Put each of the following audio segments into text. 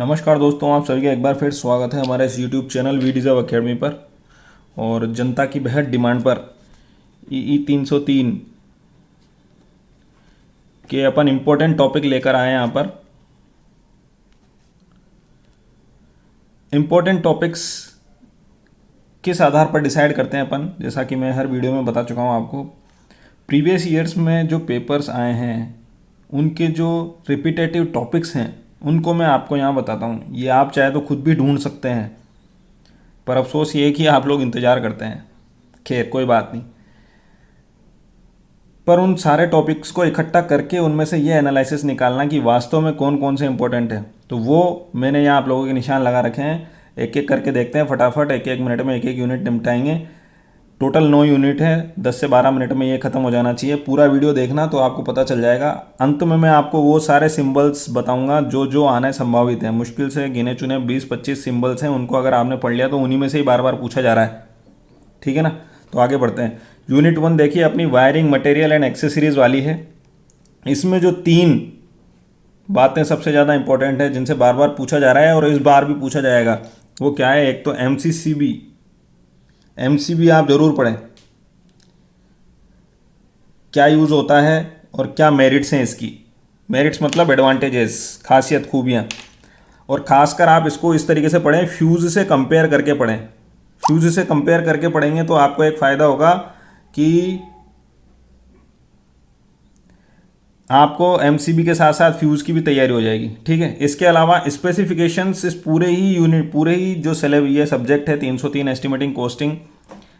नमस्कार दोस्तों, आप सभी का एक बार फिर स्वागत है हमारे इस YouTube channel we deserve academy पर। और जनता की बेहद डिमांड पर ई 303 के अपन इम्पोर्टेंट टॉपिक लेकर आए हैं। यहाँ पर इम्पोर्टेंट टॉपिक्स किस आधार पर डिसाइड करते हैं अपन, जैसा कि मैं हर वीडियो में बता चुका हूँ आपको। प्रीवियस ईयर्स में जो पेपर्स आए हैं उनके जो रिपीटेटिव टॉपिक्स हैं उनको मैं आपको यहाँ बताता हूँ। ये आप चाहे तो खुद भी ढूंढ सकते हैं, पर अफसोस ये है कि आप लोग इंतज़ार करते हैं। खैर कोई बात नहीं, पर उन सारे टॉपिक्स को इकट्ठा करके उनमें से ये एनालिसिस निकालना कि वास्तव में कौन कौन से इंपॉर्टेंट है, तो वो मैंने यहाँ आप लोगों के निशान लगा रखे हैं। एक एक करके देखते हैं फटाफट, एक एक मिनट में एक एक यूनिट निपटाएंगे। टोटल 9 यूनिट है, 10 से 12 मिनट में ये ख़त्म हो जाना चाहिए। पूरा वीडियो देखना तो आपको पता चल जाएगा। अंत में मैं आपको वो सारे सिंबल्स बताऊंगा जो जो आने संभावित हैं। मुश्किल से गिने चुने 20-25 सिंबल्स हैं, उनको अगर आपने पढ़ लिया तो उन्हीं में से ही बार बार पूछा जा रहा है। ठीक है ना, तो आगे बढ़ते हैं। यूनिट 1 देखिए, अपनी वायरिंग मटेरियल एंड एक्सेसरीज वाली है। इसमें जो 3 बातें सबसे ज़्यादा इंपॉर्टेंट है, जिनसे बार बार पूछा जा रहा है और इस बार भी पूछा जाएगा, वो क्या है? एक तो एमसीबी आप जरूर पढ़ें। क्या यूज़ होता है और क्या मेरिट्स हैं इसकी। मेरिट्स मतलब एडवांटेजेस, खासियत, खूबियाँ। और ख़ासकर आप इसको इस तरीके से पढ़ें, फ्यूज़ से कंपेयर करके पढ़ें। फ्यूज़ से कंपेयर करके पढ़ेंगे तो आपको एक फ़ायदा होगा कि आपको एमसीबी के साथ साथ फ्यूज़ की भी तैयारी हो जाएगी। ठीक है, इसके अलावा स्पेसिफिकेशंस इस पूरे ही जो ये सब्जेक्ट है 303 एस्टिमेटिंग कोस्टिंग,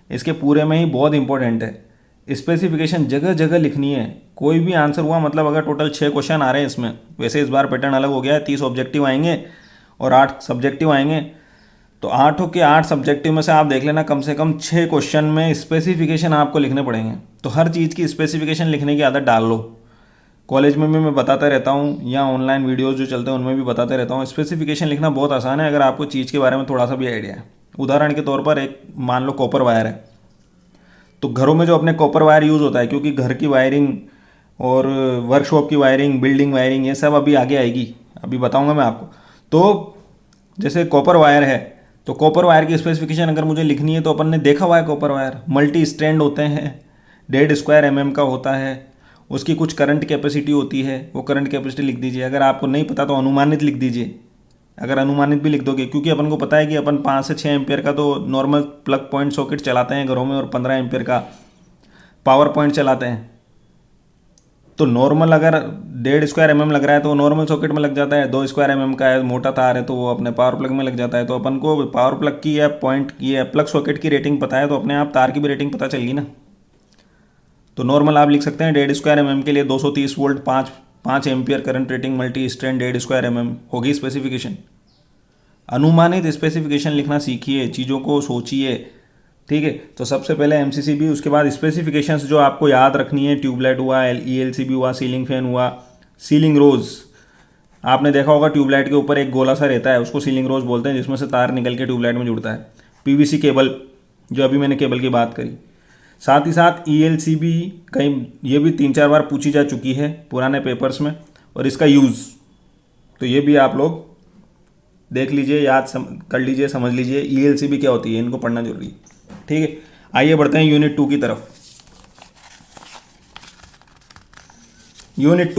इसके पूरे में ही बहुत इंपॉर्टेंट है। स्पेसिफिकेशन जगह जगह लिखनी है। कोई भी आंसर हुआ मतलब अगर टोटल 6 क्वेश्चन आ रहे हैं इसमें, वैसे इस बार पैटर्न अलग हो गया है, 30 ऑब्जेक्टिव आएंगे और 8 सब्जेक्टिव आएंगे, तो 8 के 8 सब्जेक्टिव में से आप देख लेना कम से कम 6 क्वेश्चन में स्पेसिफिकेशन आपको लिखने पड़ेंगे। तो हर चीज़ की स्पेसिफिकेशन लिखने की आदत डाल लो। कॉलेज में भी मैं बताता रहता हूँ या ऑनलाइन वीडियोज़ जो चलते हैं उनमें भी बताते रहता हूँ। स्पेसिफिकेशन लिखना बहुत आसान है अगर आपको चीज़ के बारे में थोड़ा सा भी आइडिया है। उदाहरण के तौर पर एक मान लो कॉपर वायर है, तो घरों में जो अपने कॉपर वायर यूज़ होता है, क्योंकि घर की वायरिंग और वर्कशॉप की वायरिंग, बिल्डिंग वायरिंग, ये सब अभी आगे आएगी, अभी बताऊंगा मैं आपको। तो जैसे कॉपर वायर है, तो कॉपर वायर की स्पेसिफिकेशन अगर मुझे लिखनी है तो अपन ने देखा हुआ है कॉपर वायर मल्टी स्ट्रैंड होते हैं, 1.5 स्क्वायर mm का होता है, उसकी कुछ करंट कैपेसिटी होती है, वो करंट कैपेसिटी लिख दीजिए। अगर आपको नहीं पता तो अनुमानित लिख दीजिए। अगर अनुमानित भी लिख दोगे, क्योंकि अपन को पता है कि अपन 5 से 6 एम्पियर का तो नॉर्मल प्लग पॉइंट सॉकेट चलाते हैं घरों में और 15 एम्पियर का पावर पॉइंट चलाते हैं। तो नॉर्मल अगर 1.5 स्क्वायर mm लग रहा है तो नॉर्मल सॉकेट में लग जाता है, 2 स्क्वायर mm का है, मोटा तार है, तो वो अपने पावर प्लग में लग जाता है। तो अपन को पावर प्लग की या पॉइंट की या प्लग सॉकेट की रेटिंग पता है, तो अपने आप तार की भी रेटिंग पता चलेगी ना। तो नॉर्मल आप लिख सकते हैं 1.5 स्क्वायर mm के लिए 230 volt 5 ampere current rating multi strand 1.5 square mm होगी स्पेसिफिकेशन। अनुमानित स्पेसिफिकेशन लिखना सीखिए, चीज़ों को सोचिए। ठीक है, तो सबसे पहले एमसीसीबी, उसके बाद स्पेसिफिकेशंस जो आपको याद रखनी है। ट्यूबलाइट हुआ, ईएलसीबी हुआ, सीलिंग फैन हुआ, सीलिंग रोज। आपने देखा होगा ट्यूबलाइट के ऊपर एक गोला सा रहता है, उसको सीलिंग रोज बोलते हैं, जिसमें से तार निकल के ट्यूबलाइट में जुड़ता है। पीवीसी केबल, जो अभी मैंने केबल की बात करी। साथ ही साथ ईएलसीबी कहीं ये भी 3-4 बार पूछी जा चुकी है पुराने पेपर्स में, और इसका यूज़ तो ये भी आप लोग देख लीजिए, कर लीजिए, समझ लीजिए ईएलसीबी क्या होती है, इनको पढ़ना जरूरी है। ठीक है, आइए बढ़ते हैं यूनिट 2 की तरफ। यूनिट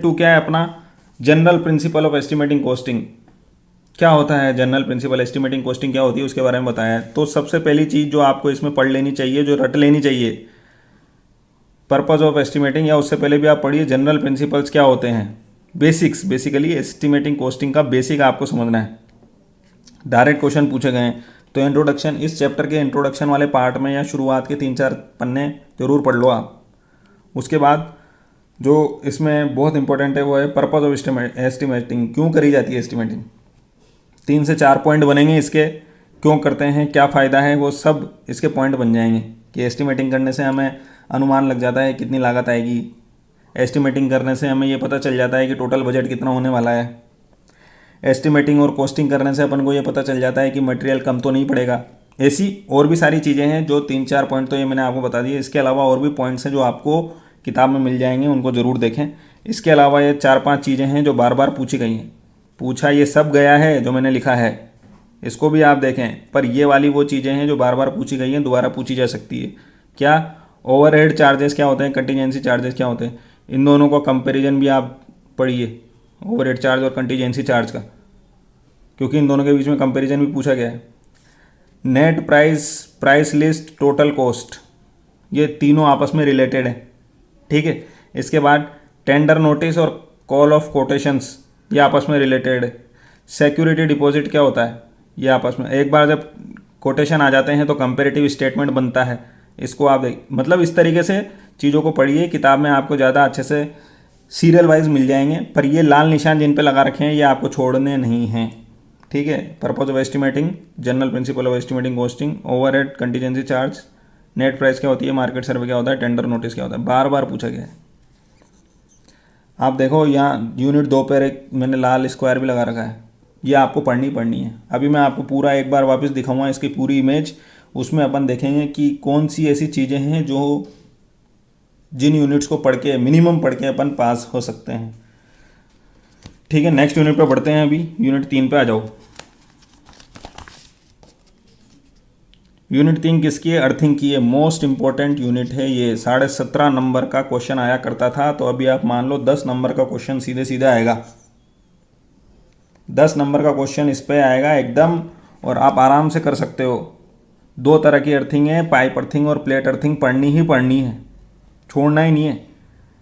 2 क्या है अपना? General principle of estimating costing. क्या होता है जनरल प्रिंसिपल? एस्टिमेटिंग कोस्टिंग क्या होती है उसके बारे में बताया है। तो सबसे पहली चीज़ जो आपको इसमें पढ़ लेनी चाहिए, जो रट लेनी चाहिए, पर्पज ऑफ एस्टिमेटिंग, या उससे पहले भी आप पढ़िए जनरल प्रिंसिपल्स क्या होते हैं। बेसिक्स, बेसिकली एस्टिमेटिंग कोस्टिंग का बेसिक आपको समझना है। डायरेक्ट क्वेश्चन पूछे गए हैं तो इंट्रोडक्शन, इस चैप्टर के इंट्रोडक्शन वाले पार्ट में या शुरुआत के 3-4 पन्ने जरूर पढ़ लो आप। उसके बाद जो इसमें बहुत इंपॉर्टेंट है वो है पर्पज ऑफ एस्टिमेटिंग। क्यों करी जाती है एस्टिमेटिंग? 3 से 4 पॉइंट बनेंगे इसके, क्यों करते हैं, क्या फ़ायदा है, वो सब इसके पॉइंट बन जाएंगे। कि एस्टिमेटिंग करने से हमें अनुमान लग जाता है कितनी लागत आएगी। एस्टिमेटिंग करने से हमें ये पता चल जाता है कि टोटल बजट कितना होने वाला है। एस्टिमेटिंग और कॉस्टिंग करने से अपन को ये पता चल जाता है कि मटेरियल कम तो नहीं पड़ेगा। ऐसी और भी सारी चीज़ें हैं, जो 3-4 पॉइंट तो ये मैंने आपको बता दिए। इसके अलावा और भी पॉइंट्स हैं जो आपको किताब में मिल जाएंगे, उनको ज़रूर देखें। इसके अलावा ये 4-5 चीज़ें हैं जो बार बार पूछी गई हैं। पूछा ये सब गया है जो मैंने लिखा है, इसको भी आप देखें, पर ये वाली वो चीज़ें हैं जो बार बार पूछी गई हैं, दोबारा पूछी जा सकती है। क्या ओवरहेड चार्जेस क्या होते हैं, कंटीजेंसी चार्जेस क्या होते हैं, इन दोनों का कंपैरिजन भी आप पढ़िए, ओवरहेड चार्ज और कंटीजेंसी चार्ज का, क्योंकि इन दोनों के बीच में कंपैरिजन भी पूछा गया है। Net price, price list, total cost, ये तीनों आपस में रिलेटेड हैं, ठीक है। इसके बाद टेंडर नोटिस और कॉल ऑफ कोटेशंस, ये आपस में रिलेटेड है। सिक्योरिटी डिपॉजिट क्या होता है, ये आपस में, एक बार जब कोटेशन आ जाते हैं तो कंपेरेटिव स्टेटमेंट बनता है, इसको आप देख, मतलब इस तरीके से चीज़ों को पढ़िए। किताब में आपको ज़्यादा अच्छे से सीरियल वाइज मिल जाएंगे, पर ये लाल निशान जिन पे लगा रखे हैं ये आपको छोड़ने नहीं हैं, ठीक है। Purpose of estimating, general principle of estimating costing, overhead, contingency charge, net price क्या होती है, मार्केट सर्वे क्या होता है, टेंडर नोटिस क्या होता है, बार बार पूछा गया है। आप देखो यहाँ यूनिट 2 पर एक मैंने लाल स्क्वायर भी लगा रखा है, ये आपको पढ़नी है। अभी मैं आपको पूरा एक बार वापस दिखाऊंगा इसकी पूरी इमेज, उसमें अपन देखेंगे कि कौन सी ऐसी चीज़ें हैं जो जिन यूनिट्स को पढ़ के, मिनिमम पढ़ के अपन पास हो सकते हैं, ठीक है। नेक्स्ट यूनिट पे बढ़ते हैं, अभी यूनिट 3 पे आ जाओ। यूनिट 3 किसकी है, अर्थिंग की है, मोस्ट इंपॉर्टेंट यूनिट है ये। 17.5 नंबर का क्वेश्चन आया करता था, तो अभी आप मान लो 10 नंबर का क्वेश्चन सीधे सीधे आएगा, 10 नंबर का क्वेश्चन इस पे आएगा एकदम, और आप आराम से कर सकते हो। 2 तरह की अर्थिंग है, पाइप अर्थिंग और प्लेट अर्थिंग, पढ़नी ही पढ़नी है, छोड़ना ही नहीं है।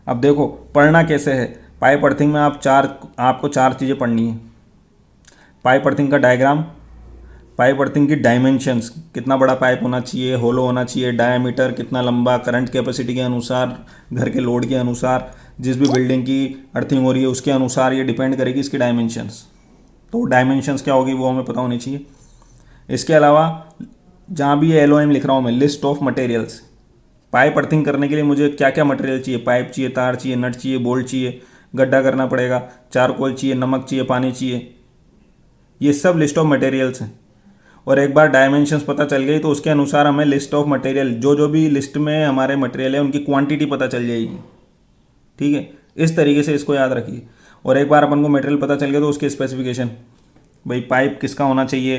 अब देखो पढ़ना कैसे है, पाइप अर्थिंग में आपको 4 चीज़ें पढ़नी है। पाइप अर्थिंग का डायग्राम, पाइप अर्थिंग की डायमेंशंस, कितना बड़ा पाइप होना चाहिए, होलो होना चाहिए, डायमीटर कितना लंबा, करंट कैपेसिटी के अनुसार, घर के लोड के अनुसार, जिस भी बिल्डिंग की अर्थिंग हो रही है उसके अनुसार ये डिपेंड करेगी इसकी डायमेंशंस। तो डायमेंशंस क्या होगी वो हमें पता होनी चाहिए। इसके अलावा जहाँ भी ये LOM लिख रहा हूँ मैं, list of materials, pipe earthing करने के लिए मुझे क्या क्या मटेरियल चाहिए, पाइप चाहिए, तार चाहिए, नट चाहिए, बोल्ट चाहिए, गड्ढा करना पड़ेगा, चारकोल चाहिए, नमक चाहिए, पानी चाहिए, ये सब लिस्ट ऑफ मटेरियल्स हैं। और एक बार डायमेंशंस पता चल गई तो उसके अनुसार हमें लिस्ट ऑफ मटेरियल, जो जो भी लिस्ट में हमारे मटेरियल है उनकी क्वांटिटी पता चल जाएगी, ठीक है। इस तरीके से इसको याद रखिए। और एक बार अपन को मटेरियल पता चल गया तो उसके स्पेसिफिकेशन, भाई पाइप किसका होना चाहिए,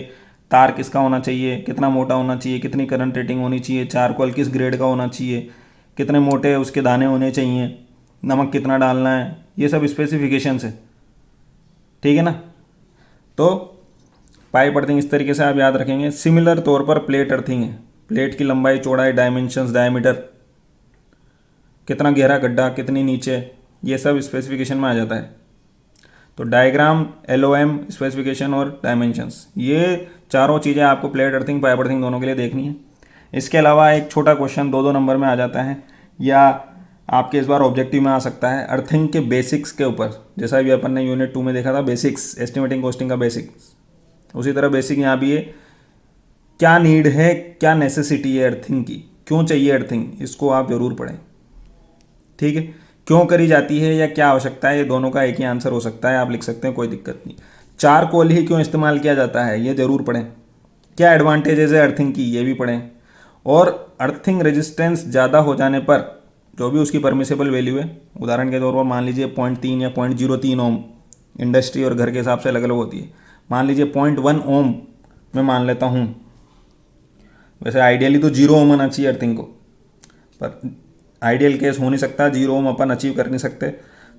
तार किसका होना चाहिए, कितना मोटा होना चाहिए, कितनी करंट रेटिंग होनी चाहिए, चारकोल किस ग्रेड का होना चाहिए, कितने मोटे उसके दाने होने चाहिए, नमक कितना डालना है, ये सब स्पेसिफिकेशंस है, ठीक है ना। तो पाइप अर्थिंग इस तरीके से आप याद रखेंगे। सिमिलर तौर पर प्लेट अर्थिंग है, प्लेट की लंबाई, चौड़ाई, डायमेंशंस, डायमीटर, कितना गहरा गड्ढा, कितनी नीचे, ये सब स्पेसिफिकेशन में आ जाता है। तो डायग्राम, LOM, स्पेसिफिकेशन और डायमेंशंस, ये चारों चीज़ें आपको प्लेट अर्थिंग, पाइप अर्थिंग दोनों के लिए देखनी है। इसके अलावा एक छोटा क्वेश्चन 2-2 नंबर में आ जाता है, या आपके इस बार ऑब्जेक्टिव में आ सकता है, अर्थिंग के बेसिक्स के ऊपर। जैसा अभी अपन ने यूनिट 2 में देखा था, बेसिक्स, एस्टिमेटिंग कॉस्टिंग का बेसिक्स, उसी तरह बेसिक यहाँ भी है। क्या नीड है, क्या नेसेसिटी है अर्थिंग की, क्यों चाहिए अर्थिंग, इसको आप जरूर पढ़ें, ठीक है। क्यों करी जाती है या क्या आवश्यकता है, ये दोनों का एक ही आंसर हो सकता है, आप लिख सकते हैं, कोई दिक्कत नहीं। चारकोल ही क्यों इस्तेमाल किया जाता है, ये जरूर पढ़ें। क्या एडवांटेजेस है अर्थिंग की, ये भी पढ़ें। और अर्थिंग रेजिस्टेंस ज़्यादा हो जाने पर जो भी उसकी परमिसेबल वैल्यू है, उदाहरण के तौर पर मान लीजिए 0.3 या 0.03 ओम, इंडस्ट्री और घर के हिसाब से अलग अलग होती है, मान लीजिए 0.1 ओम मैं मान लेता हूँ। वैसे आइडियली तो 0 ओम आना चाहिए अर्थिंग को, पर आइडियल केस हो नहीं सकता, 0 ओम अपन अचीव कर नहीं सकते,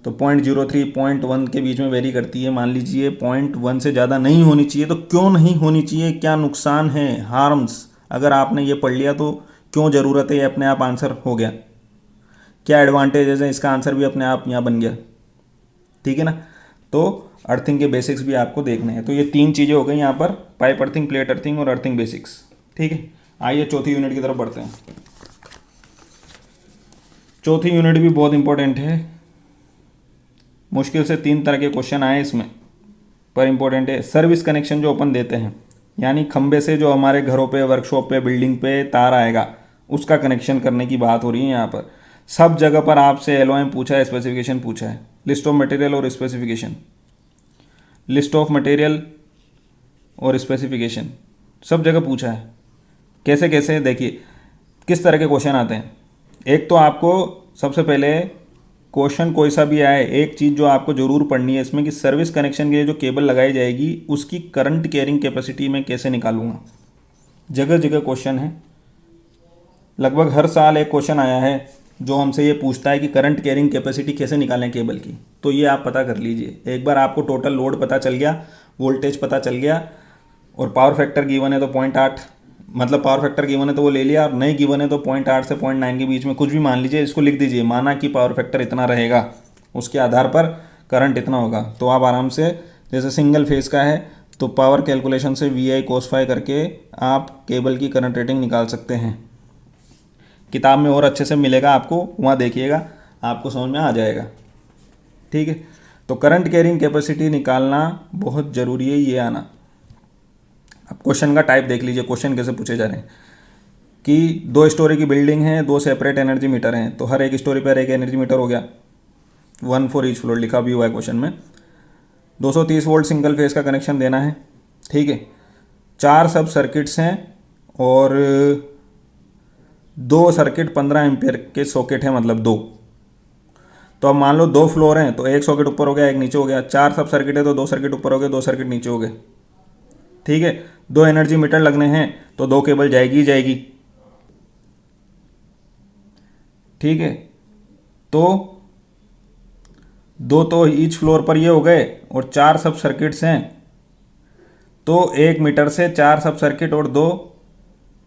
तो 0.03, 0.1 के बीच में वेरी करती है। मान लीजिए 0.1 से ज़्यादा नहीं होनी चाहिए, तो क्यों नहीं होनी चाहिए, क्या नुकसान है, हार्म्स, अगर आपने ये पढ़ लिया तो क्यों ज़रूरत है, ये अपने आप आंसर हो गया। क्या एडवांटेजेस हैं, इसका आंसर भी अपने आप यहाँ बन गया, ठीक है ना। तो अर्थिंग के बेसिक्स भी आपको देखने हैं। तो ये 3 चीज़ें हो गई यहाँ पर, पाइप अर्थिंग, प्लेट अर्थिंग और अर्थिंग बेसिक्स, ठीक है। आइए चौथी यूनिट की तरफ बढ़ते हैं। चौथी यूनिट भी बहुत इंपॉर्टेंट है, मुश्किल से 3 तरह के क्वेश्चन आए इसमें, पर इंपॉर्टेंट है। सर्विस कनेक्शन जो अपन देते हैं, यानी खंबे से जो हमारे घरों पे, वर्कशॉप पे, बिल्डिंग पे तार आएगा, उसका कनेक्शन करने की बात हो रही है यहाँ पर। सब जगह पर आपसे LOM पूछा है, स्पेसिफिकेशन पूछा है, लिस्ट ऑफ मटेरियल और स्पेसिफिकेशन, लिस्ट ऑफ मटेरियल और स्पेसिफिकेशन सब जगह पूछा है। कैसे कैसे देखिए किस तरह के क्वेश्चन आते हैं। एक तो आपको सबसे पहले क्वेश्चन कोई सा भी आए, एक चीज़ जो आपको ज़रूर पढ़नी है इसमें कि सर्विस कनेक्शन के लिए जो केबल लगाई जाएगी उसकी करंट कैरिंग कैपेसिटी मैं कैसे निकालूंगा। जगह जगह क्वेश्चन है, लगभग हर साल एक क्वेश्चन आया है जो हमसे ये पूछता है कि करंट कैरिंग कैपेसिटी कैसे निकालें केबल की। तो ये आप पता कर लीजिए। एक बार आपको टोटल लोड पता चल गया, वोल्टेज पता चल गया और पावर फैक्टर गिवन है तो 0.8, मतलब पावर फैक्टर गिवन है तो वो ले लिया, और नहीं गिवन है तो 0.8 से 0.9 के बीच में कुछ भी मान लीजिए, इसको लिख दीजिए। माना कि पावर फैक्टर इतना रहेगा, उसके आधार पर करंट इतना होगा। तो आप आराम से, जैसे सिंगल फेज का है तो पावर कैलकुलेशन से VI cos phi करके आप केबल की करंट रेटिंग निकाल सकते हैं। किताब में और अच्छे से मिलेगा आपको, वहाँ देखिएगा, आपको समझ में आ जाएगा। ठीक है, तो करंट कैरिंग कैपेसिटी निकालना बहुत ज़रूरी है, ये आना। अब क्वेश्चन का टाइप देख लीजिए, क्वेश्चन कैसे पूछे जा रहे हैं कि 2 स्टोरी की बिल्डिंग है, 2 सेपरेट एनर्जी मीटर हैं, तो हर एक स्टोरी पर एक एनर्जी मीटर हो गया, 1 फॉर ईच फ्लोर लिखा भी हुआ है क्वेश्चन में। 230 वोल्ट सिंगल फेज का कनेक्शन देना है। ठीक है, 4 सब सर्किट्स हैं और 2 सर्किट 15 एम्पियर के सॉकेट है, मतलब 2। तो अब मान लो 2 फ्लोर हैं तो एक सॉकेट ऊपर हो गया, एक नीचे हो गया। 4 सब सर्किट है तो 2 सर्किट ऊपर हो गए, 2 सर्किट नीचे हो गए। ठीक है, 2 एनर्जी मीटर लगने हैं तो 2 केबल जाएगी ही जाएगी। ठीक है, तो 2 तो ईच फ्लोर पर ये हो गए और 4 सब सर्किट्स हैं तो 1 मीटर से 4 सब सर्किट और 2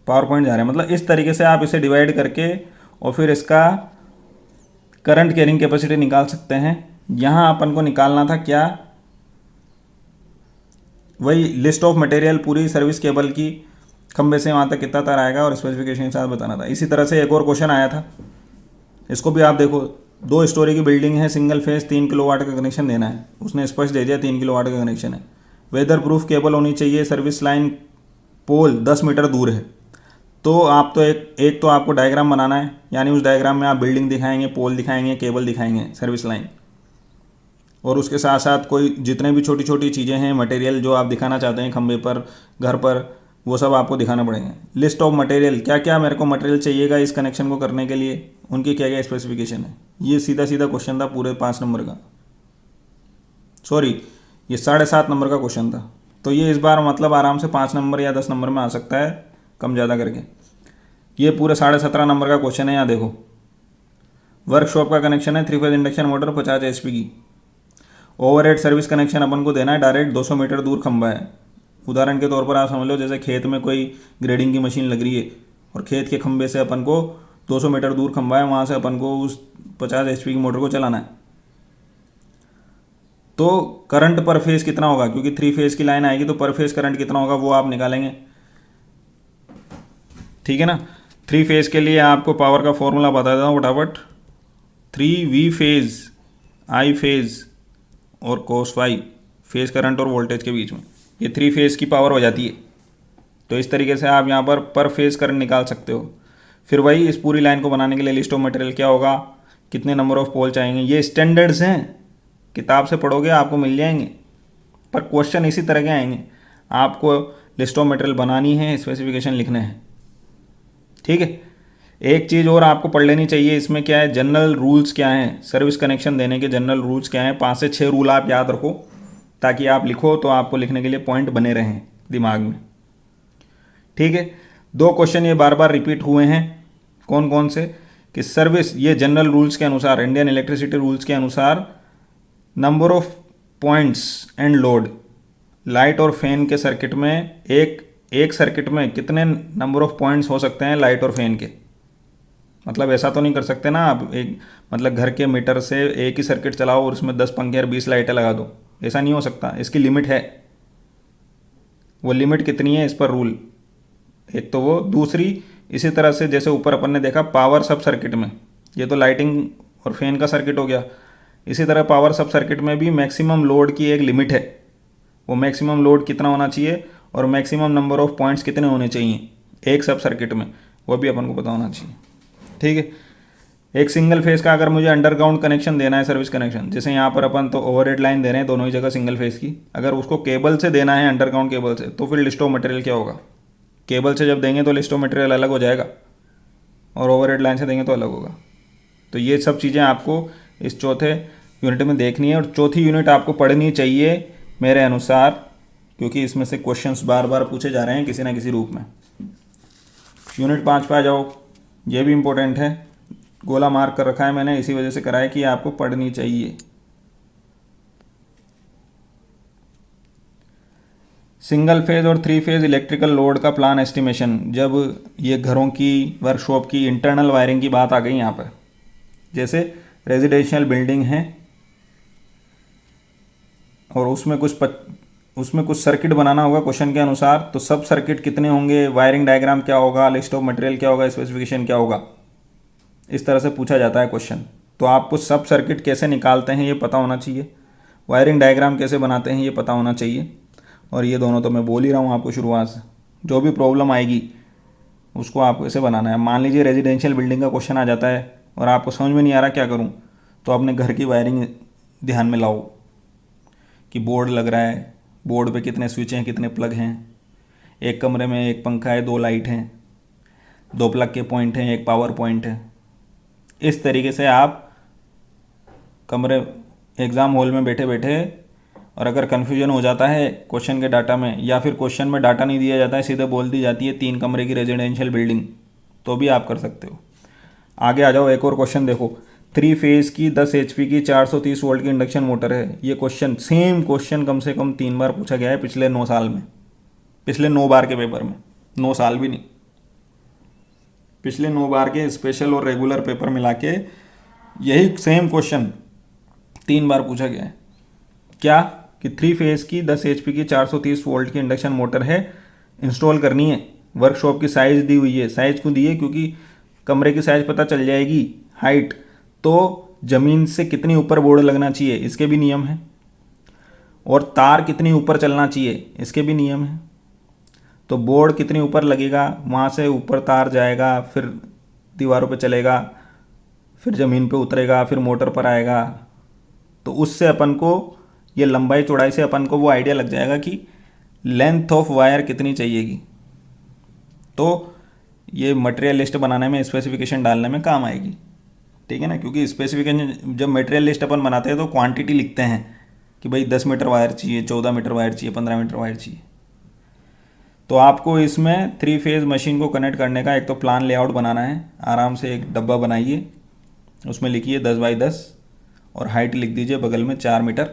पावर पॉइंट जा रहे हैं। मतलब इस तरीके से आप इसे डिवाइड करके और फिर इसका करंट कैरिंग कैपेसिटी निकाल सकते हैं। यहाँ अपन को निकालना था क्या, वही लिस्ट ऑफ मटेरियल पूरी सर्विस केबल की, खंबे से वहाँ तक कितना तार आएगा और स्पेसिफिकेशन के साथ बताना था। इसी तरह से एक और क्वेश्चन आया था, इसको भी आप देखो। 2 स्टोरी की बिल्डिंग है, सिंगल फेज, 3 किलोवाट का कनेक्शन देना है। उसने स्पष्ट दे दिया 3 किलोवाट का कनेक्शन है। वेदर प्रूफ केबल होनी चाहिए, सर्विस लाइन पोल 10 मीटर दूर है। तो आप तो एक तो आपको डायग्राम बनाना है, यानी उस डायग्राम में आप बिल्डिंग दिखाएंगे, पोल दिखाएंगे, केबल दिखाएंगे, सर्विस लाइन, और उसके साथ साथ कोई जितने भी छोटी छोटी चीज़ें हैं, मटेरियल जो आप दिखाना चाहते हैं खंबे पर, घर पर, वो सब आपको दिखाना पड़ेंगे। लिस्ट ऑफ मटेरियल, क्या क्या मेरे को मटेरियल चाहिएगा इस कनेक्शन को करने के लिए, उनकी क्या क्या स्पेसिफिकेशन है। ये सीधा सीधा क्वेश्चन था पूरे 5 नंबर का, सॉरी ये 7.5 नंबर का क्वेश्चन था। तो ये इस बार मतलब आराम से 5 नंबर या 10 नंबर में आ सकता है, कम ज़्यादा करके। ये पूरे 17.5 नंबर का क्वेश्चन है। यहाँ देखो, वर्कशॉप का कनेक्शन है, 3 फेज इंडक्शन मोटर 50 HP की। ओवरहेड सर्विस कनेक्शन अपन को देना है, डायरेक्ट 200 मीटर दूर खंबा है। उदाहरण के तौर पर आप समझ लो जैसे खेत में कोई ग्रेडिंग की मशीन लग रही है और खेत के खंबे से अपन को 200 मीटर दूर खंबा है, वहाँ से अपन को उस 50 HP की मोटर को चलाना है। तो करंट पर फेज कितना होगा, क्योंकि 3 फेज की लाइन आएगी तो पर फेज करंट कितना होगा वो आप निकालेंगे। ठीक है ना। 3 फेज के लिए आपको पावर का फॉर्मूला बता देता हूँ फटाफट। 3V फेज, I फेज और cos phi, फेज करंट और वोल्टेज के बीच में, ये 3 फेज की पावर हो जाती है। तो इस तरीके से आप यहाँ पर फेज करंट निकाल सकते हो। फिर वही इस पूरी लाइन को बनाने के लिए लिस्ट ऑफ मटेरियल क्या होगा, कितने नंबर ऑफ पोल चाहेंगे, ये स्टैंडर्ड्स हैं, किताब से पढ़ोगे आपको मिल जाएंगे, पर क्वेश्चन इसी तरह के आएंगे। आपको लिस्ट ऑफ मटेरियल बनानी है, स्पेसिफिकेशन लिखने हैं। ठीक है, एक चीज़ और आपको पढ़ लेनी चाहिए इसमें, क्या है जनरल रूल्स क्या हैं, सर्विस कनेक्शन देने के जनरल रूल्स क्या हैं। 5 से 6 रूल आप याद रखो ताकि आप लिखो तो आपको लिखने के लिए पॉइंट बने रहें दिमाग में। ठीक है, 2 क्वेश्चन ये बार बार रिपीट हुए हैं, कौन कौन से, कि सर्विस, ये जनरल रूल्स के अनुसार, इंडियन इलेक्ट्रिसिटी रूल्स के अनुसार, number of points and load, light और फैन के सर्किट में एक सर्किट में कितने नंबर ऑफ पॉइंट्स हो सकते हैं लाइट और फैन के। मतलब ऐसा तो नहीं कर सकते ना आप, एक मतलब घर के मीटर से एक ही सर्किट चलाओ और उसमें 10 पंखे और 20 लाइटें लगा दो, ऐसा नहीं हो सकता। इसकी लिमिट है, वो लिमिट कितनी है इस पर रूल, एक तो वो। दूसरी, इसी तरह से जैसे ऊपर अपन ने देखा पावर सब सर्किट में, ये तो लाइटिंग और फैन का सर्किट हो गया, इसी तरह पावर सब सर्किट में भी मैक्सिमम लोड की एक लिमिट है। वो मैक्सिमम लोड कितना होना चाहिए और मैक्सिमम नंबर ऑफ पॉइंट्स कितने होने चाहिए एक सब सर्किट में, वो भी अपन को पता होना चाहिए। ठीक है, एक सिंगल फेज का अगर मुझे अंडरग्राउंड कनेक्शन देना है, सर्विस कनेक्शन, जैसे यहाँ पर अपन तो ओवरहेड लाइन दे रहे हैं दोनों ही जगह सिंगल फेज की, अगर उसको केबल से देना है, अंडरग्राउंड केबल से, तो फिर लिस्ट ऑफ मटेरियल क्या होगा। केबल से जब देंगे तो लिस्ट ऑफ मटेरियल अलग हो जाएगा और ओवरहेड लाइन से देंगे तो अलग होगा। तो ये सब चीज़ें आपको इस चौथे यूनिट में देखनी है, और चौथी यूनिट आपको पढ़नी चाहिए मेरे अनुसार, क्योंकि इसमें से क्वेश्चंस बार बार पूछे जा रहे हैं किसी ना किसी रूप में। यूनिट 5 पे आ जाओ, ये भी इम्पोर्टेंट है, गोला मार्क कर रखा है मैंने, इसी वजह से करा है कि आपको पढ़नी चाहिए। सिंगल फेज और 3 फेज इलेक्ट्रिकल लोड का प्लान एस्टिमेशन। जब ये घरों की, वर्कशॉप की इंटरनल वायरिंग की बात आ गई यहाँ पर, जैसे रेजिडेंशियल बिल्डिंग है और उसमें कुछ सर्किट बनाना होगा क्वेश्चन के अनुसार, तो सब सर्किट कितने होंगे, वायरिंग डायग्राम क्या होगा, लिस्ट ऑफ मटेरियल क्या होगा, स्पेसिफिकेशन क्या होगा, इस तरह से पूछा जाता है क्वेश्चन। तो आपको सब सर्किट कैसे निकालते हैं ये पता होना चाहिए, वायरिंग डायग्राम कैसे बनाते हैं ये पता होना चाहिए, और ये दोनों तो मैं बोल ही रहा हूँ आपको शुरुआत से। जो भी प्रॉब्लम आएगी उसको आपको ऐसे बनाना है। मान लीजिए रेजिडेंशियल बिल्डिंग का क्वेश्चन आ जाता है और आपको समझ में नहीं आ रहा क्या करूँ, तो अपने घर की वायरिंग ध्यान में लाओ कि बोर्ड लग रहा है, बोर्ड पे कितने स्विच हैं, कितने प्लग हैं, एक कमरे में एक पंखा है, 2 लाइट हैं, 2 प्लग के पॉइंट हैं, एक पावर पॉइंट है। इस तरीके से आप कमरे एग्ज़ाम हॉल में बैठे बैठे, और अगर कन्फ्यूजन हो जाता है क्वेश्चन के डाटा में, या फिर क्वेश्चन में डाटा नहीं दिया जाता है, सीधे बोल दी जाती है 3 कमरे की रेजिडेंशियल बिल्डिंग, तो भी आप कर सकते हो। आगे आ जाओ, एक और क्वेश्चन देखो। 3 फेज़ की 10 HP की 430 वोल्ट की इंडक्शन मोटर है। ये क्वेश्चन, सेम क्वेश्चन कम से कम 3 बार पूछा गया है पिछले 9 साल में, पिछले 9 बार के पेपर में, 9 साल भी नहीं, पिछले 9 बार के स्पेशल और रेगुलर पेपर मिला के यही सेम क्वेश्चन 3 बार पूछा गया है। क्या कि 3 फेज़ की 10 HP की 430 वोल्ट की इंडक्शन मोटर है, इंस्टॉल करनी है। वर्कशॉप की साइज़ दी हुई है, साइज़ क्यों दी है, क्योंकि कमरे की साइज़ पता चल जाएगी, हाइट, तो ज़मीन से कितनी ऊपर बोर्ड लगना चाहिए इसके भी नियम हैं, और तार कितनी ऊपर चलना चाहिए इसके भी नियम हैं। तो बोर्ड कितनी ऊपर लगेगा, वहाँ से ऊपर तार जाएगा, फिर दीवारों पे चलेगा, फिर ज़मीन पे उतरेगा, फिर मोटर पर आएगा। तो उससे अपन को ये लंबाई चौड़ाई से अपन को वो आइडिया लग जाएगा कि लेंथ ऑफ वायर कितनी चाहिएगी। तो ये मटेरियल लिस्ट बनाने में, स्पेसिफिकेशन डालने में काम आएगी, ठीक है ना। क्योंकि स्पेसिफिकेशन, जब मटेरियल लिस्ट अपन बनाते हैं तो क्वांटिटी लिखते हैं कि भाई 10 मीटर वायर चाहिए, 14 मीटर वायर चाहिए, 15 मीटर वायर चाहिए। तो आपको इसमें 3 फेज़ मशीन को कनेक्ट करने का एक तो प्लान लेआउट बनाना है। आराम से एक डब्बा बनाइए, उसमें लिखिए 10 बाई 10 और हाइट लिख दीजिए बगल में 4 मीटर।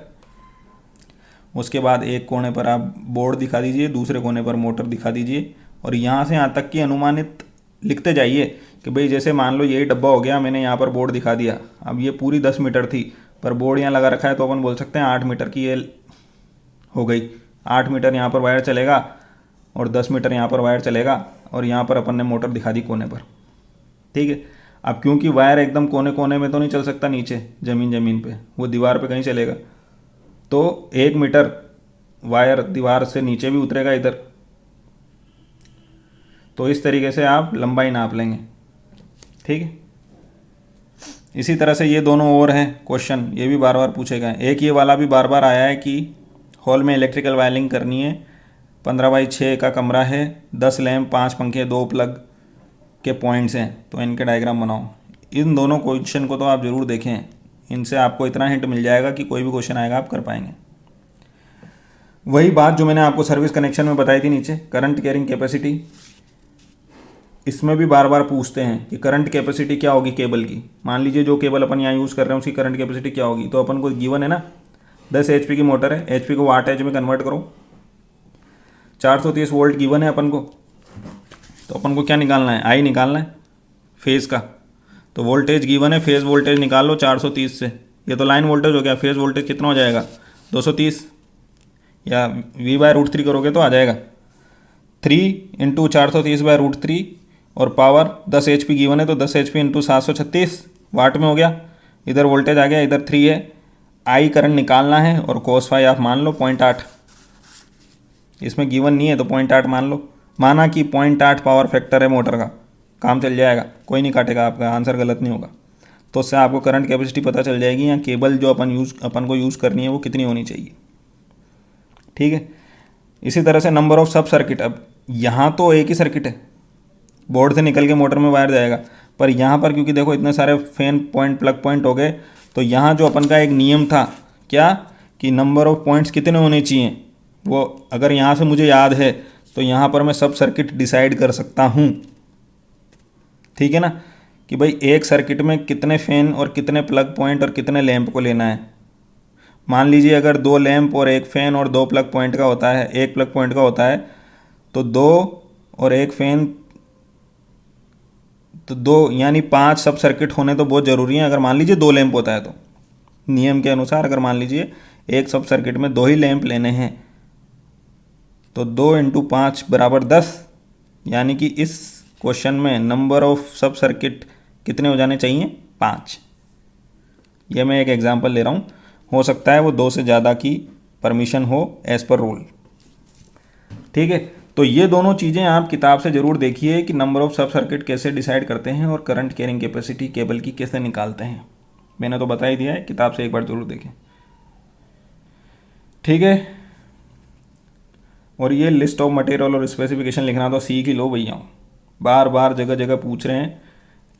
उसके बाद एक कोने पर आप बोर्ड दिखा दीजिए, दूसरे कोने पर मोटर दिखा दीजिए, और यहाँ से यहाँ तक की अनुमानित लिखते जाइए कि भाई जैसे मान लो यही डब्बा हो गया, मैंने यहाँ पर बोर्ड दिखा दिया। अब ये पूरी 10 मीटर थी, पर बोर्ड यहाँ लगा रखा है, तो अपन बोल सकते हैं 8 मीटर की ये हो गई। 8 मीटर यहाँ पर वायर चलेगा और 10 मीटर यहाँ पर वायर चलेगा, और यहाँ पर अपन ने मोटर दिखा दी कोने पर, ठीक है। अब क्योंकि वायर एकदम कोने कोने में तो नहीं चल सकता, नीचे ज़मीन पे, वो दीवार पे कहीं चलेगा, तो 1 मीटर वायर दीवार से नीचे भी उतरेगा इधर। तो इस तरीके से आप लंबाई नाप लेंगे, ठीक है। इसी तरह से ये दोनों और हैं क्वेश्चन, ये भी बार बार पूछे गए। एक ये वाला भी बार बार आया है कि हॉल में इलेक्ट्रिकल वायरिंग करनी है, 15 बाई 6 का कमरा है, 10 लैंप, 5 पंखे, 2 प्लग के पॉइंट्स हैं, तो इनके डायग्राम बनाओ। इन दोनों क्वेश्चन को तो आप ज़रूर देखें, इनसे आपको इतना हिंट मिल जाएगा कि कोई भी क्वेश्चन आएगा आप कर पाएंगे। वही बात जो मैंने आपको सर्विस कनेक्शन में बताई थी नीचे, करंट कैरिंग कैपेसिटी, इसमें भी बार बार पूछते हैं कि करंट कैपेसिटी क्या होगी केबल की। मान लीजिए जो केबल अपन यहाँ यूज़ कर रहे हैं उसकी करंट कैपेसिटी क्या होगी, तो अपन को गिवन है ना, 10 HP की मोटर है, HP को वाट एज में कन्वर्ट करो, 430 वोल्ट गिवन है अपन को, तो अपन को क्या निकालना है, आई निकालना है फेज़ का। तो वोल्टेज गिवन है, फेज़ वोल्टेज निकाल लो 430 से। ये तो लाइन वोल्टेज हो गया, फेज़ वोल्टेज कितना हो जाएगा 230, या V/√3 करोगे तो आ जाएगा 3 × 430/√3, और पावर 10 HP गिवन है, तो 10 HP × 736 वाट में हो गया। इधर वोल्टेज आ गया, इधर 3 है, आई करंट निकालना है, और cos∅ आप मान लो 0.8, इसमें गिवन नहीं है तो 0.8 मान लो। माना कि 0.8 पावर फैक्टर है मोटर का, काम चल जाएगा, कोई नहीं काटेगा आपका, आंसर गलत नहीं होगा। तो उससे आपको करंट कैपेसिटी पता चल जाएगी, या केबल जो अपन को यूज़ करनी है वो कितनी होनी चाहिए, ठीक है। इसी तरह से नंबर ऑफ सब सर्किट, अब यहाँ तो एक ही सर्किट है, बोर्ड से निकल के मोटर में वायर जाएगा, पर यहाँ पर क्योंकि देखो इतने सारे फैन पॉइंट, प्लग पॉइंट हो गए, तो यहाँ जो अपन का एक नियम था क्या, कि नंबर ऑफ पॉइंट्स कितने होने चाहिए, वो अगर यहाँ से मुझे याद है तो यहाँ पर मैं सब सर्किट डिसाइड कर सकता हूँ, ठीक है ना, कि भाई एक सर्किट में कितने फैन और कितने प्लग पॉइंट और कितने लैंप को लेना है। मान लीजिए अगर 2 लैंप और 1 फैन और 2 प्लग पॉइंट का होता है, 1 प्लग पॉइंट का होता है, तो 2 और 1 फैन, तो 2 यानी 5 सब सर्किट होने तो बहुत ज़रूरी है। अगर मान लीजिए 2 लैंप होता है तो नियम के अनुसार अगर मान लीजिए एक सब सर्किट में 2 ही लैंप लेने हैं, तो 2 × 5 = 10, यानी कि इस क्वेश्चन में नंबर ऑफ सब सर्किट कितने हो जाने चाहिए, 5। यह मैं एक एग्जांपल ले रहा हूँ, हो सकता है वो 2 से ज़्यादा की परमिशन हो एज़ पर रूल, ठीक है। तो ये दोनों चीज़ें आप किताब से ज़रूर देखिए कि नंबर ऑफ सब सर्किट कैसे डिसाइड करते हैं और करंट कैरिंग कैपेसिटी केबल की कैसे निकालते हैं। मैंने तो बता ही दिया है, किताब से एक बार ज़रूर देखें, ठीक है। और ये लिस्ट ऑफ मटेरियल और स्पेसिफिकेशन लिखना तो सीख ही लो भैया, बार बार जगह जगह पूछ रहे हैं,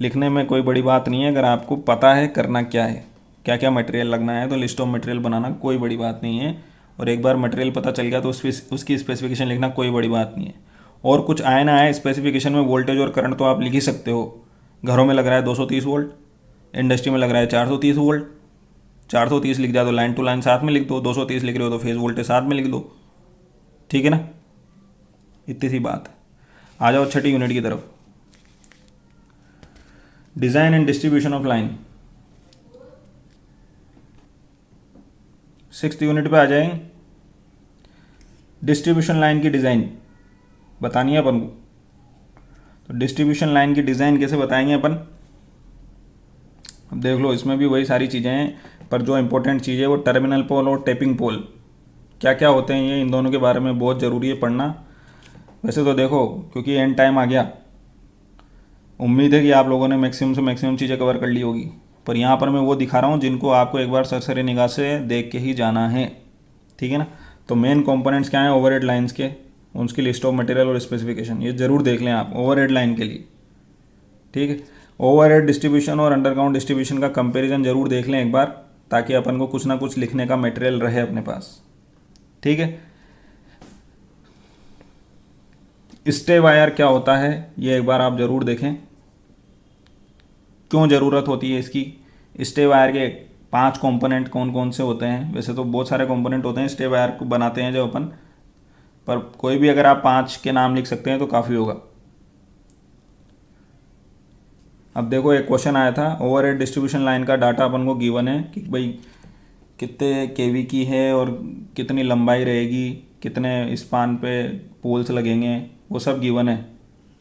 लिखने में कोई बड़ी बात नहीं है। अगर आपको पता है करना क्या है, क्या क्या मटेरियल लगना है, तो लिस्ट ऑफ मटेरियल बनाना कोई बड़ी बात नहीं है। और एक बार मटेरियल पता चल गया तो उसकी स्पेसिफिकेशन लिखना कोई बड़ी बात नहीं है। और कुछ आए ना आए स्पेसिफिकेशन में वोल्टेज और करंट तो आप लिख ही सकते हो। घरों में लग रहा है 230 वोल्ट, इंडस्ट्री में लग रहा है 430 वोल्ट, 430 लिख जाए तो लाइन टू लाइन साथ में लिख दो, 230 लिख रहे हो तो फेज वोल्टेज साथ में लिख दो, ठीक है ना, इतनी सी बात है। आ जाओ छठी यूनिट की तरफ, design and distribution of line. 6th unit पे आ जाएंगे। डिस्ट्रीब्यूशन लाइन की डिज़ाइन बतानी है अपन को, तो डिस्ट्रीब्यूशन लाइन की डिज़ाइन कैसे बताएंगे अपन, अब देख लो इसमें भी वही सारी चीज़ें हैं, पर जो इंपॉर्टेंट चीज़ है वो टर्मिनल पोल और टैपिंग पोल क्या क्या होते हैं, ये इन दोनों के बारे में बहुत ज़रूरी है पढ़ना। वैसे तो देखो क्योंकि एंड टाइम आ गया, उम्मीद है कि आप लोगों ने मैक्सिमम से मैक्सिमम चीज़ें कवर कर ली होगी, पर यहाँ पर मैं वो दिखा रहा हूँ जिनको आपको एक बार सरसरी निगाह से देख के ही जाना है, ठीक है ना। तो मेन कंपोनेंट्स क्या हैं ओवरहेड लाइंस के, उनकी लिस्ट ऑफ मटेरियल और स्पेसिफिकेशन ये ज़रूर देख लें आप ओवरहेड लाइन के लिए, ठीक है। ओवरहेड डिस्ट्रीब्यूशन और अंडरग्राउंड डिस्ट्रीब्यूशन का कंपैरिजन ज़रूर देख लें एक बार, ताकि अपन को कुछ ना कुछ लिखने का मटेरियल रहे अपने पास, ठीक है। स्टे वायर क्या होता है ये एक बार आप ज़रूर देखें, क्यों ज़रूरत होती है इसकी। स्टे वायर के 5 कंपोनेंट कौन कौन से होते हैं, वैसे तो बहुत सारे कंपोनेंट होते हैं स्टे वायर को बनाते हैं जो अपन, पर कोई भी अगर आप 5 के नाम लिख सकते हैं तो काफ़ी होगा। अब देखो एक क्वेश्चन आया था, ओवरहेड डिस्ट्रीब्यूशन लाइन का डाटा अपन को गिवन है कि भाई कितने केवी की है और कितनी लंबाई रहेगी, कितने स्पान पे पोल्स लगेंगे, वो सब गिवन है।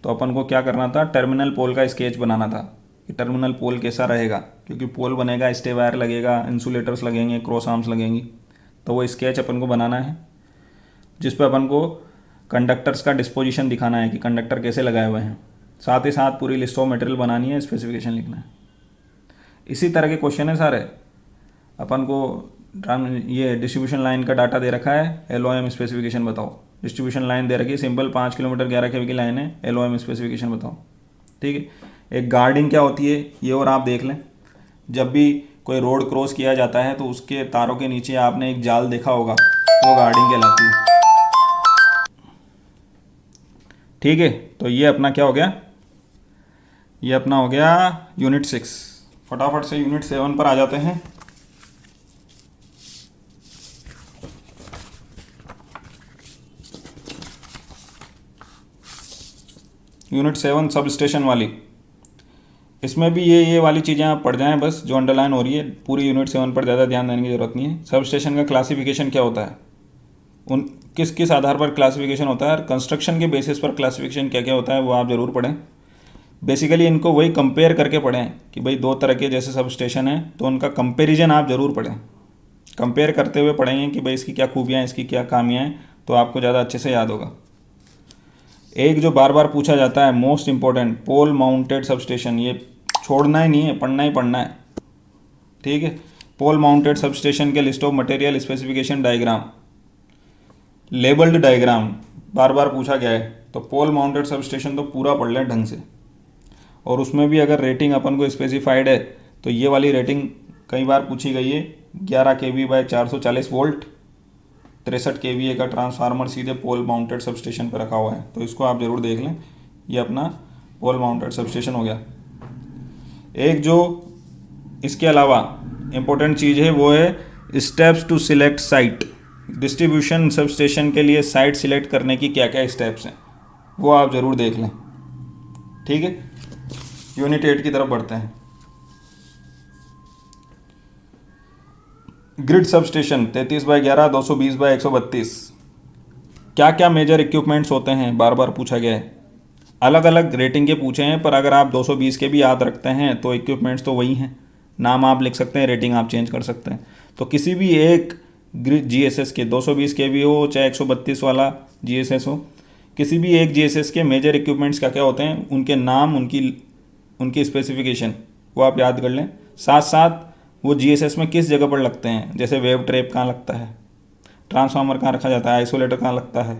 तो अपन को क्या करना था, टर्मिनल पोल का स्केच बनाना था कि टर्मिनल पोल कैसा रहेगा, क्योंकि पोल बनेगा, स्टे वायर लगेगा, इंसुलेटर्स लगेंगे, क्रॉस आर्म्स लगेंगी, तो वो स्केच अपन को बनाना है जिस पे अपन को कंडक्टर्स का डिस्पोजिशन दिखाना है कि कंडक्टर कैसे लगाए हुए हैं, साथ ही साथ पूरी लिस्ट ऑफ मटेरियल बनानी है, स्पेसिफिकेशन लिखना है। इसी तरह के क्वेश्चन है सारे। अपन को ये डिस्ट्रीब्यूशन लाइन का डाटा दे रखा है, LOM स्पेसिफिकेशन बताओ। डिस्ट्रीब्यूशन लाइन दे रखी है सिंपल 5 किलोमीटर 11 kV की लाइन है, LOM स्पेसिफिकेशन बताओ, ठीक है। एक गार्डिंग क्या होती है ये और आप देख लें, जब भी कोई रोड क्रॉस किया जाता है तो उसके तारों के नीचे आपने एक जाल देखा होगा, तो गार्डिंग कहलाती है, ठीक है। तो ये अपना क्या हो गया, ये अपना हो गया यूनिट 6। फटाफट से यूनिट 7 पर आ जाते हैं। यूनिट 7 सब स्टेशन वाली, इसमें भी ये वाली चीज़ें आप पढ़ जाएं बस, जो अंडरलाइन हो रही है। पूरी यूनिट 7 पर ज़्यादा ध्यान देने की ज़रूरत नहीं है। सब स्टेशन का क्लासिफिकेशन क्या होता है, उन किस किस आधार पर क्लासिफिकेशन होता है, कंस्ट्रक्शन के बेसिस पर क्लासिफिकेशन क्या क्या होता है वो आप ज़रूर पढ़ें। बेसिकली इनको वही कंपेयर करके पढ़ें कि भाई 2 तरह के जैसे सब स्टेशन हैं तो उनका कंपेरिजन आप ज़रूर पढ़ें। कंपेयर करते हुए पढ़ेंगे कि भाई इसकी क्या खूबियाँ हैं, इसकी क्या खामियाँ हैं, तो आपको ज़्यादा अच्छे से याद होगा। एक जो बार बार पूछा जाता है मोस्ट इंपॉर्टेंट, पोल माउंटेड सब स्टेशन, ये छोड़ना ही नहीं है, पढ़ना ही पढ़ना है, ठीक है। पोल माउंटेड सब स्टेशन के list of material specification diagram, labelled diagram बार बार पूछा गया है, तो पोल माउंटेड सब स्टेशन तो पूरा पढ़ लें ढंग से। और उसमें भी अगर रेटिंग अपन को स्पेसिफाइड है तो ये वाली रेटिंग कई बार पूछी गई है। 11 kV बाय 440 वोल्ट, 63 kVA का ट्रांसफार्मर सीधे पोल माउंटेड सबस्टेशन पर रखा हुआ है, तो इसको आप ज़रूर देख लें। ये अपना पोल माउंटेड सबस्टेशन हो गया। एक जो इसके अलावा इम्पोर्टेंट चीज़ है वो है steps to select site. Distribution substation के लिए साइट सिलेक्ट करने की क्या क्या स्टेप्स हैं वो आप ज़रूर देख लें। ठीक है, यूनिट 8 की तरफ बढ़ते हैं। Grid substation 33/11, 220/132। क्या क्या मेजर इक्विपमेंट्स होते हैं, बार बार पूछा गया है। अलग अलग रेटिंग के पूछे हैं, पर अगर आप 220 के भी याद रखते हैं तो इक्विपमेंट्स तो वही हैं। नाम आप लिख सकते हैं, रेटिंग आप चेंज कर सकते हैं। तो किसी भी एक ग्रिड जीएसएस के 220 के भी हो चाहे 132 वाला जीएसएस हो, किसी भी एक जीएसएस के मेजर इक्विपमेंट्स क्या क्या होते हैं, उनके नाम, उनकी स्पेसिफिकेशन वो आप याद कर लें। साथ साथ वो जीएसएस में किस जगह पर लगते हैं, जैसे वेव ट्रैप कहाँ लगता है, ट्रांसफार्मर कहाँ रखा जाता है, आइसोलेटर कहाँ लगता है,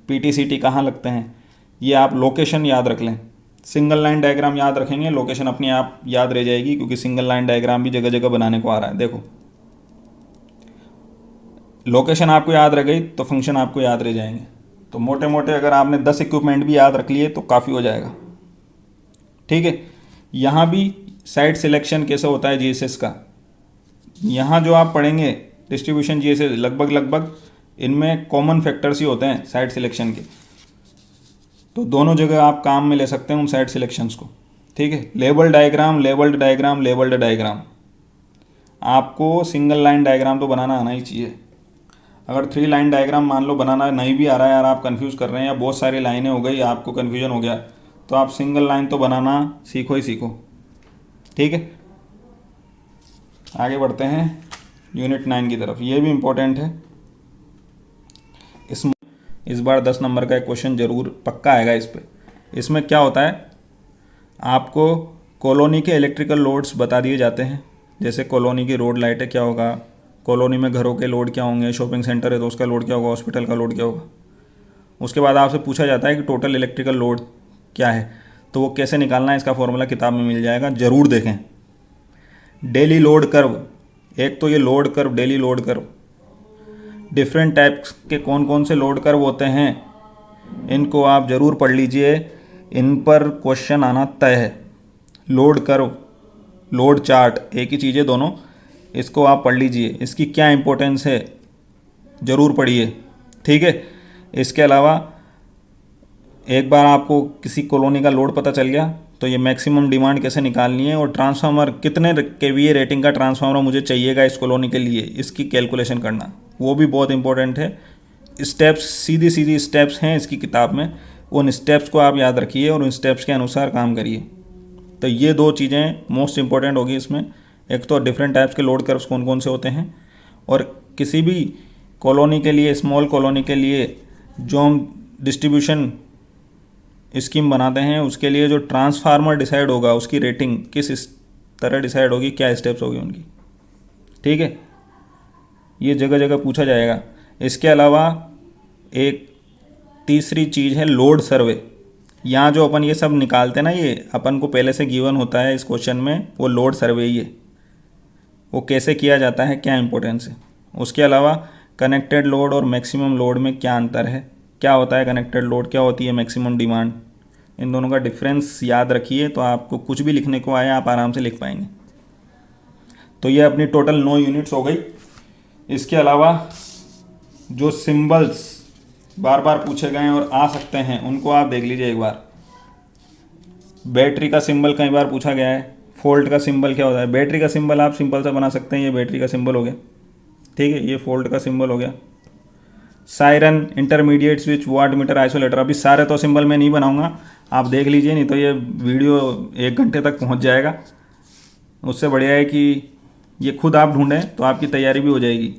पीटीसीटी कहाँ लगते हैं, ये आप लोकेशन याद रख लें। सिंगल लाइन डायग्राम याद रखेंगे, लोकेशन अपने आप याद रह जाएगी, क्योंकि सिंगल लाइन डायग्राम भी जगह जगह बनाने को आ रहा है। देखो, लोकेशन आपको याद रह गई तो फंक्शन आपको याद रह जाएंगे। तो मोटे मोटे अगर आपने 10 इक्विपमेंट भी याद रख लिए तो काफ़ी हो जाएगा। ठीक है, यहाँ भी साइट सिलेक्शन कैसे होता है जीएसएस का, यहाँ जो आप पढ़ेंगे डिस्ट्रीब्यूशन जीएसएस, लगभग इनमें कॉमन फैक्टर्स ही होते हैं साइट सिलेक्शन के। तो दोनों जगह आप काम में ले सकते हैं उन साइट सिलेक्शंस को। ठीक है, labelled diagram, labelled diagram, labelled diagram. आपको सिंगल लाइन डायग्राम तो बनाना आना ही चाहिए। अगर 3 लाइन डायग्राम मान लो बनाना नहीं भी आ रहा है यार, आप कंफ्यूज कर रहे हैं या बहुत सारी लाइनें हो गई, आपको कन्फ्यूजन हो गया, तो आप सिंगल लाइन तो बनाना सीखो ही सीखो। ठीक है, आगे बढ़ते हैं यूनिट 9 की तरफ। ये भी इम्पोर्टेंट है, इस बार 10 नंबर का एक क्वेश्चन जरूर पक्का आएगा इस पे। इसमें क्या होता है, आपको कॉलोनी के इलेक्ट्रिकल लोड्स बता दिए जाते हैं। जैसे कॉलोनी की रोड लाइट है, क्या होगा, कॉलोनी में घरों के लोड क्या होंगे, शॉपिंग सेंटर है तो उसका लोड क्या होगा, हॉस्पिटल का लोड क्या होगा। उसके बाद आपसे पूछा जाता है कि टोटल इलेक्ट्रिकल लोड क्या है, तो वो कैसे निकालना है, इसका फॉर्मूला किताब में मिल जाएगा, ज़रूर देखें। डेली लोड कर्व, एक तो ये load curve, daily load curve, different types के कौन कौन से लोड कर्व होते हैं इनको आप ज़रूर पढ़ लीजिए, इन पर क्वेश्चन आना तय है। लोड कर्व, लोड चार्ट एक ही चीज़ है दोनों, इसको आप पढ़ लीजिए, इसकी क्या इंपॉर्टेंस है ज़रूर पढ़िए। ठीक है, इसके अलावा एक बार आपको किसी कॉलोनी का लोड पता चल गया तो ये मैक्सिमम डिमांड कैसे निकालनी है, और ट्रांसफार्मर कितने केवीए रेटिंग का ट्रांसफार्मर मुझे चाहिएगा इस कॉलोनी के लिए, इसकी कैलकुलेशन करना वो भी बहुत इंपॉर्टेंट है। स्टेप्स, सीधी सीधी स्टेप्स हैं इसकी किताब में, उन स्टेप्स को आप याद रखिए और उन स्टेप्स के अनुसार काम करिए। तो ये 2 चीज़ें मोस्ट इंपॉर्टेंट होगी इसमें। एक तो डिफरेंट टाइप्स के लोड कर्व्स कौन कौन से होते हैं, और किसी भी कॉलोनी के लिए, स्मॉल कॉलोनी के लिए जो हम डिस्ट्रीब्यूशन स्कीम बनाते हैं, उसके लिए जो ट्रांसफार्मर डिसाइड होगा उसकी रेटिंग किस तरह डिसाइड होगी, क्या स्टेप्स होगी उनकी। ठीक है, ये जगह जगह पूछा जाएगा। इसके अलावा एक तीसरी चीज़ है लोड सर्वे। यहाँ जो अपन ये सब निकालते हैं ना, ये अपन को पहले से गिवन होता है इस क्वेश्चन में, वो लोड सर्वे ही है। वो कैसे किया जाता है, क्या इंपॉर्टेंस है। उसके अलावा कनेक्टेड लोड और मैक्सिमम लोड में क्या अंतर है, क्या होता है कनेक्टेड लोड, क्या होती है मैक्सिमम डिमांड, इन दोनों का डिफरेंस याद रखिए, तो आपको कुछ भी लिखने को आए आप आराम से लिख पाएंगे। तो ये अपनी टोटल 9 यूनिट्स हो गई। इसके अलावा जो सिंबल्स बार बार पूछे गए हैं और आ सकते हैं उनको आप देख लीजिए एक बार। बैटरी का सिंबल कई बार पूछा गया है, फोल्ट का सिंबल क्या होता है। बैटरी का सिंबल आप सिंपल सा बना सकते हैं, ये बैटरी का सिंबल हो गया। ठीक है, ये फोल्ट का सिंबल हो गया। Siren, intermediate switch, watt meter, isolator, अभी सारे तो सिंबल मैं नहीं बनाऊंगा, आप देख लीजिए, नहीं तो ये वीडियो 1 घंटे तक पहुंच जाएगा। उससे बढ़िया है कि ये खुद आप ढूंढें तो आपकी तैयारी भी हो जाएगी।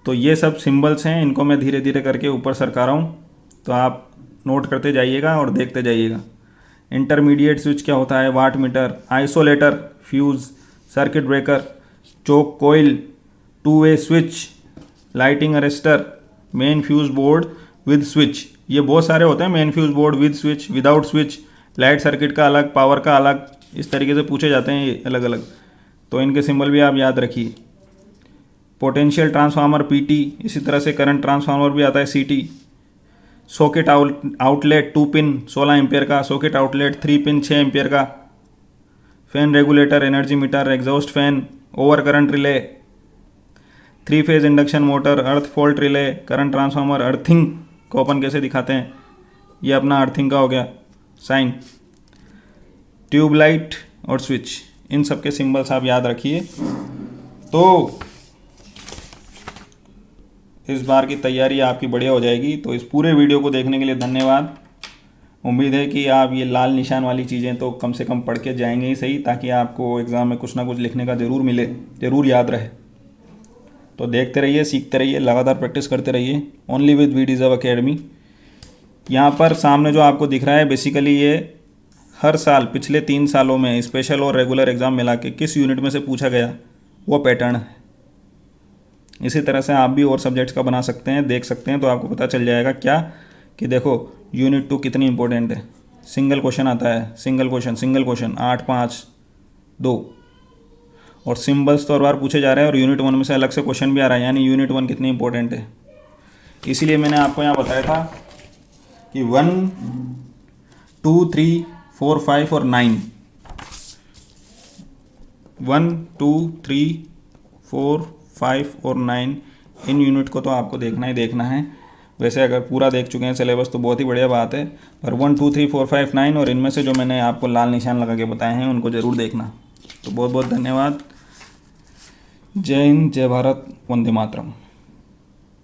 तो ये सब सिंबल्स हैं, इनको मैं धीरे धीरे करके ऊपर सरका रहा हूँ, तो आप नोट करते जाइएगा और देखते जाइएगा। इंटरमीडिएट स्विच क्या होता है, watt meter, isolator, fuse, circuit breaker, choke coil, 2 way switch, lighting arrester, main fuse board with switch, ये बहुत सारे होते हैं। Main fuse board with switch, without switch, light circuit का अलग, पावर का अलग, इस तरीके से पूछे जाते हैं ये अलग अलग। तो इनके सिंबल भी आप याद रखिए। पोटेंशियल ट्रांसफार्मर पीटी, इसी तरह से करंट ट्रांसफार्मर भी आता है सीटी। सॉकेट आउटलेट 2 पिन 16 एम्पियर का, सॉकेट आउटलेट 3 पिन 6 एम्पियर का। Fan regulator, energy meter, exhaust fan, over current relay, 3 phase induction motor, अर्थ fault relay, current transformer, earthing को अपन कैसे दिखाते हैं, ये अपना अर्थिंग का हो गया साइन। ट्यूबलाइट और स्विच, इन सब के सिंबल्स आप याद रखिए। तो इस बार की तैयारी आपकी बढ़िया हो जाएगी। तो इस पूरे वीडियो को देखने के लिए धन्यवाद। उम्मीद है कि आप ये लाल निशान वाली चीज़ें तो कम से कम पढ़ के जाएंगे ही सही, ताकि आपको एग्ज़ाम में कुछ ना कुछ लिखने का ज़रूर मिले, ज़रूर याद रहे। तो देखते रहिए, सीखते रहिए, लगातार प्रैक्टिस करते रहिए। ओनली विद वीडिज़ अकेडमी। यहाँ पर सामने जो आपको दिख रहा है, बेसिकली ये हर साल पिछले 3 सालों में स्पेशल और रेगुलर एग्ज़ाम मिला के किस यूनिट में से पूछा गया वो पैटर्न है। इसी तरह से आप भी और सब्जेक्ट्स का बना सकते हैं, देख सकते हैं, तो आपको पता चल जाएगा क्या कि देखो यूनिट 2 कितनी इंपॉर्टेंट है। सिंगल क्वेश्चन आता है, सिंगल क्वेश्चन 8, 5, 2 और सिंबल्स तो हर बार पूछे जा रहे हैं, और यूनिट 1 में से अलग से क्वेश्चन भी आ रहा है, यानी यूनिट 1 कितनी इंपॉर्टेंट है। इसीलिए मैंने आपको यहाँ बताया था कि 1, 2, 3, 4, 5 और 9, 1, 2, 3, 4, 5 और 9 इन यूनिट को तो आपको देखना ही देखना है। वैसे अगर पूरा देख चुके हैं सिलेबस तो बहुत ही बढ़िया बात है, पर 1, 2, 3, 4, 5, 9 और इनमें से जो मैंने आपको लाल निशान लगा के बताए हैं उनको ज़रूर देखना। तो बहुत बहुत धन्यवाद। जय हिंद, जय भारत, वंदे मातरम।